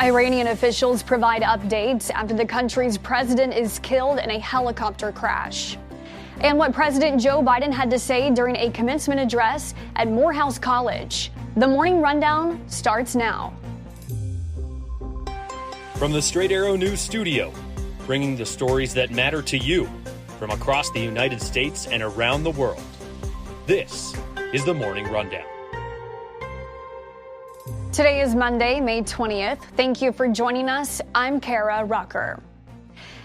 Iranian officials provide updates after the country's president is killed in a helicopter crash. And what President Joe Biden had to say during a commencement address at Morehouse College. The Morning Rundown starts now. From the Straight Arrow News Studio, bringing the stories that matter to you from across the United States and around the world. This is the Morning Rundown. Today is Monday, May 20th. Thank you for joining us. I'm Kara Rucker.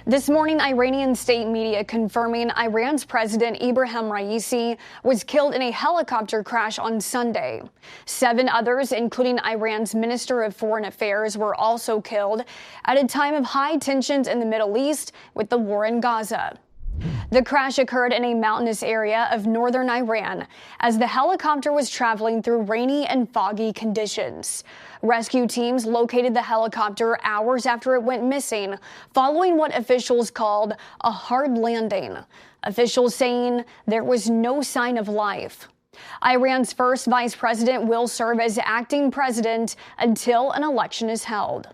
This morning, Iranian state media confirming Iran's President Ibrahim Raisi was killed in a helicopter crash on Sunday. 7 others, including Iran's Minister of Foreign Affairs, were also killed at a time of high tensions in the Middle East with the war in Gaza. The crash occurred in a mountainous area of northern Iran as the helicopter was traveling through rainy and foggy conditions. Rescue teams located the helicopter hours after it went missing, following what officials called a hard landing. Officials saying there was no sign of life. Iran's first vice president will serve as acting president until an election is held.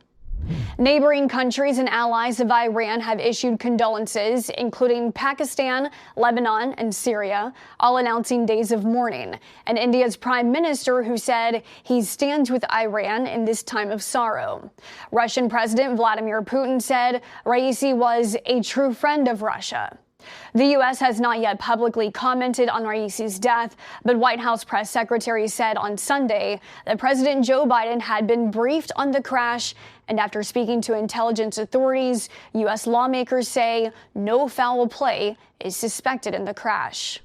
Neighboring countries and allies of Iran have issued condolences, including Pakistan, Lebanon, and Syria, all announcing days of mourning. And India's prime minister who said he stands with Iran in this time of sorrow. Russian President Vladimir Putin said Raisi was a true friend of Russia. The U.S. has not yet publicly commented on Raisi's death, but White House press secretary said on Sunday that President Joe Biden had been briefed on the crash, and after speaking to intelligence authorities, U.S. lawmakers say no foul play is suspected in the crash.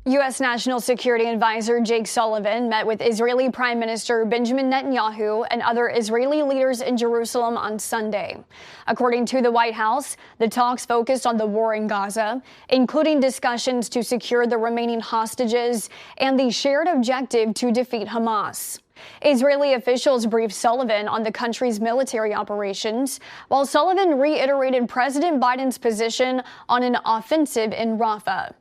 U.S. National Security Advisor Jake Sullivan met with Israeli Prime Minister Benjamin Netanyahu and other Israeli leaders in Jerusalem on Sunday. According to the White House, the talks focused on the war in Gaza, including discussions to secure the remaining hostages and the shared objective to defeat Hamas. Israeli officials briefed Sullivan on the country's military operations, while Sullivan reiterated President Biden's position on an offensive in Rafah.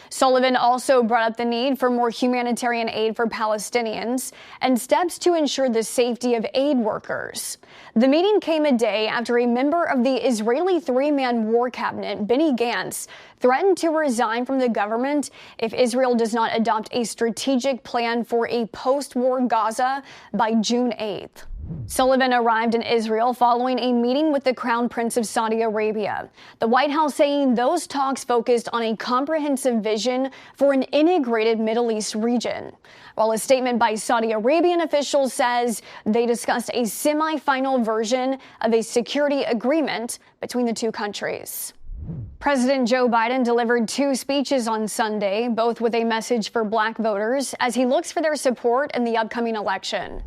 Sullivan also brought up the need for more humanitarian aid for Palestinians and steps to ensure the safety of aid workers. The meeting came a day after a member of the Israeli 3-man war cabinet, Benny Gantz, threatened to resign from the government if Israel does not adopt a strategic plan for a post-war Gaza by June 8th. Sullivan arrived in Israel following a meeting with the Crown Prince of Saudi Arabia. The White House saying those talks focused on a comprehensive vision for an integrated Middle East region, while a statement by Saudi Arabian officials says they discussed a semi-final version of a security agreement between the two countries. President Joe Biden delivered 2 speeches on Sunday, both with a message for black voters as he looks for their support in the upcoming election.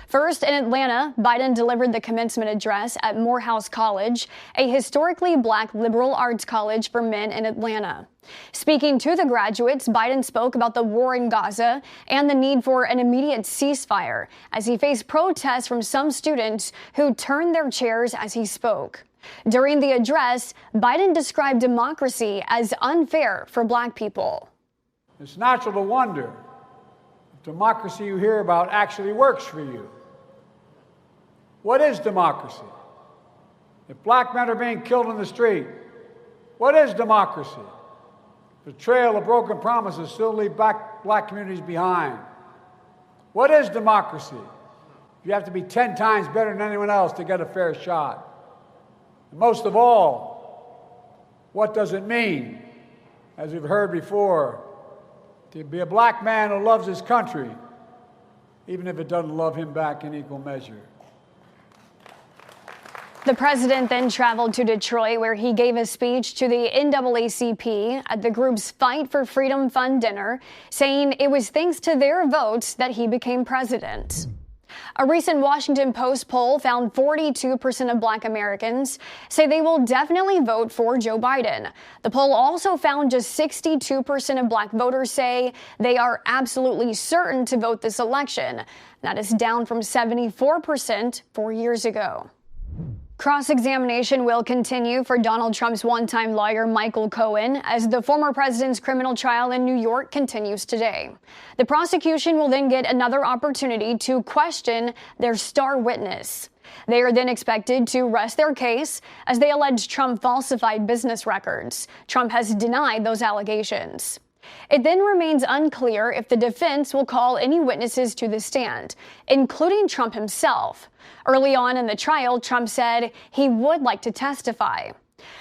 First, in Atlanta, Biden delivered the commencement address at Morehouse College, a historically black liberal arts college for men in Atlanta. Speaking to the graduates, Biden spoke about the war in Gaza and the need for an immediate ceasefire as he faced protests from some students who turned their chairs as he spoke. During the address, Biden described democracy as unfair for black people. It's natural to wonder if democracy you hear about actually works for you. What is democracy? If black men are being killed in the street, what is democracy? The trail of broken promises still leave black communities behind. What is democracy? You have to be 10 times better than anyone else to get a fair shot. And most of all, what does it mean, as we've heard before, to be a black man who loves his country, even if it doesn't love him back in equal measure? The president then traveled to Detroit, where he gave a speech to the NAACP at the group's Fight for Freedom Fund dinner, saying it was thanks to their votes that he became president. A recent Washington Post poll found 42% of black Americans say they will definitely vote for Joe Biden. The poll also found just 62% of black voters say they are absolutely certain to vote this election. That is down from 74% 4 years ago. Cross-examination will continue for Donald Trump's one-time lawyer Michael Cohen as the former president's criminal trial in New York continues today. The prosecution will then get another opportunity to question their star witness. They are then expected to rest their case as they allege Trump falsified business records. Trump has denied those allegations. It then remains unclear if the defense will call any witnesses to the stand, including Trump himself. Early on in the trial, Trump said he would like to testify.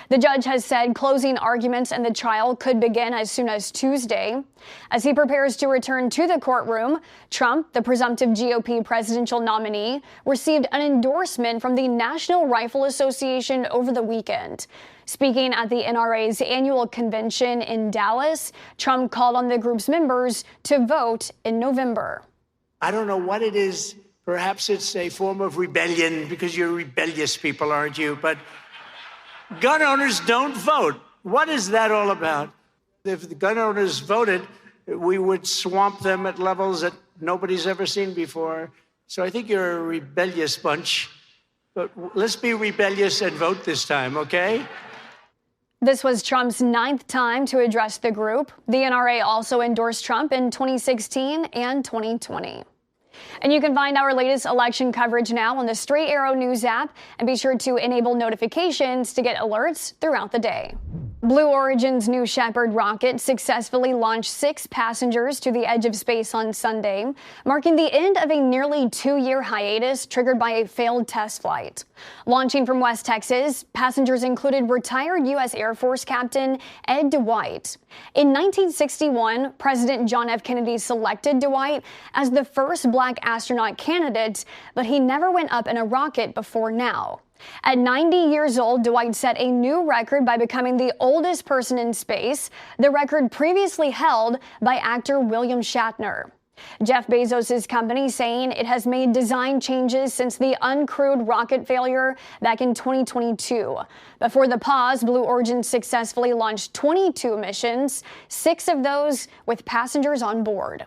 The judge has said closing arguments in the trial could begin as soon as Tuesday. As he prepares to return to the courtroom, Trump, the presumptive GOP presidential nominee, received an endorsement from the National Rifle Association over the weekend. Speaking at the NRA's annual convention in Dallas, Trump called on the group's members to vote in November. I don't know what it is. Perhaps it's a form of rebellion because you're rebellious people, aren't you? But gun owners don't vote. What is that all about? If the gun owners voted, we would swamp them at levels that nobody's ever seen before. So I think you're a rebellious bunch. But let's be rebellious and vote this time, okay? This was Trump's 9th time to address the group. The NRA also endorsed Trump in 2016 and 2020. And you can find our latest election coverage now on the Straight Arrow News app, and be sure to enable notifications to get alerts throughout the day. Blue Origin's New Shepard rocket successfully launched 6 passengers to the edge of space on Sunday, marking the end of a nearly 2-year hiatus triggered by a failed test flight. Launching from West Texas, passengers included retired U.S. Air Force Captain Ed Dwight. In 1961, President John F. Kennedy selected Dwight as the first black astronaut candidate, but he never went up in a rocket before now. At 90 years old, Dwight set a new record by becoming the oldest person in space, the record previously held by actor William Shatner. Jeff Bezos' company saying it has made design changes since the uncrewed rocket failure back in 2022. Before the pause, Blue Origin successfully launched 22 missions, 6 of those with passengers on board.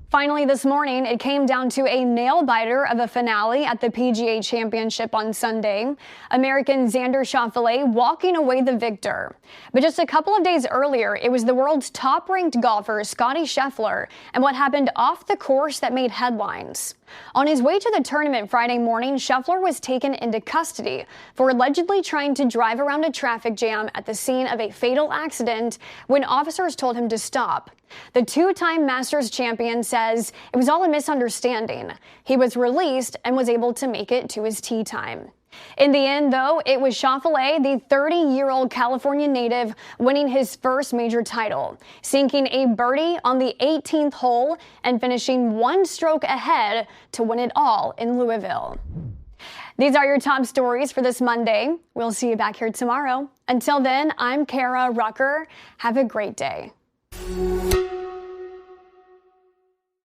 Finally, this morning, it came down to a nail-biter of a finale at the PGA Championship on Sunday. American Xander Schauffele walking away the victor. But just a couple of days earlier, it was the world's top-ranked golfer, Scottie Scheffler, and what happened off the course that made headlines. On his way to the tournament Friday morning, Scheffler was taken into custody for allegedly trying to drive around a traffic jam at the scene of a fatal accident when officers told him to stop. The 2-time Masters champion says it was all a misunderstanding. He was released and was able to make it to his tee time. In the end, though, it was Schauffele, the 30-year-old California native, winning his first major title, sinking a birdie on the 18th hole and finishing 1 stroke ahead to win it all in Louisville. These are your top stories for this Monday. We'll see you back here tomorrow. Until then, I'm Kara Rucker. Have a great day.